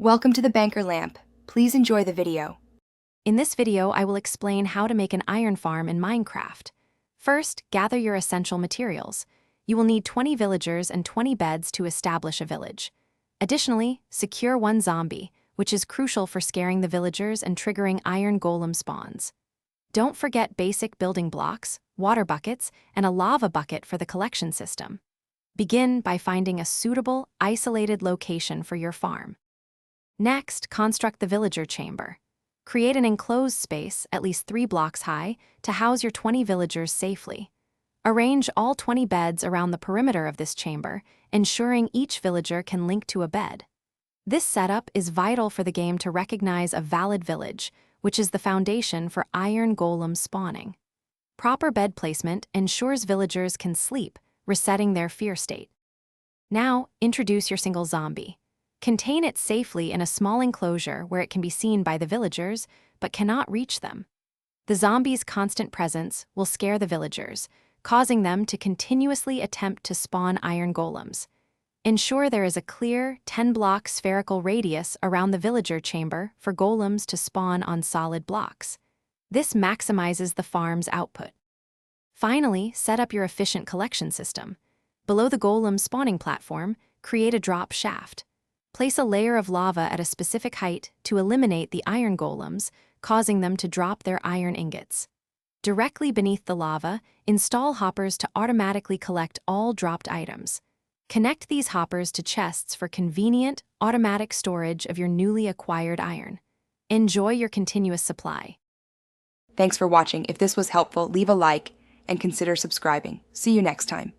Welcome to the Banker Lamp. Please enjoy the video. In this video, I will explain how to make an iron farm in Minecraft. First, gather your essential materials. You will need 20 villagers and 20 beds to establish a village. Additionally, secure one zombie, which is crucial for scaring the villagers and triggering iron golem spawns. Don't forget basic building blocks, water buckets, and a lava bucket for the collection system. Begin by finding a suitable, isolated location for your farm. Next, construct the villager chamber. Create an enclosed space, at least 3 blocks high, to house your 20 villagers safely. Arrange all 20 beds around the perimeter of this chamber, ensuring each villager can link to a bed. This setup is vital for the game to recognize a valid village, which is the foundation for iron golem spawning. Proper bed placement ensures villagers can sleep, resetting their fear state. Now, introduce your single zombie. Contain it safely in a small enclosure where it can be seen by the villagers, but cannot reach them. The zombie's constant presence will scare the villagers, causing them to continuously attempt to spawn iron golems. Ensure there is a clear, 10-block spherical radius around the villager chamber for golems to spawn on solid blocks. This maximizes the farm's output. Finally, set up your efficient collection system. Below the golem spawning platform, create a drop shaft. Place a layer of lava at a specific height to eliminate the iron golems, causing them to drop their iron ingots. Directly beneath the lava, install hoppers to automatically collect all dropped items. Connect these hoppers to chests for convenient, automatic storage of your newly acquired iron. Enjoy your continuous supply. Thanks for watching. If this was helpful, leave a like and consider subscribing. See you next time.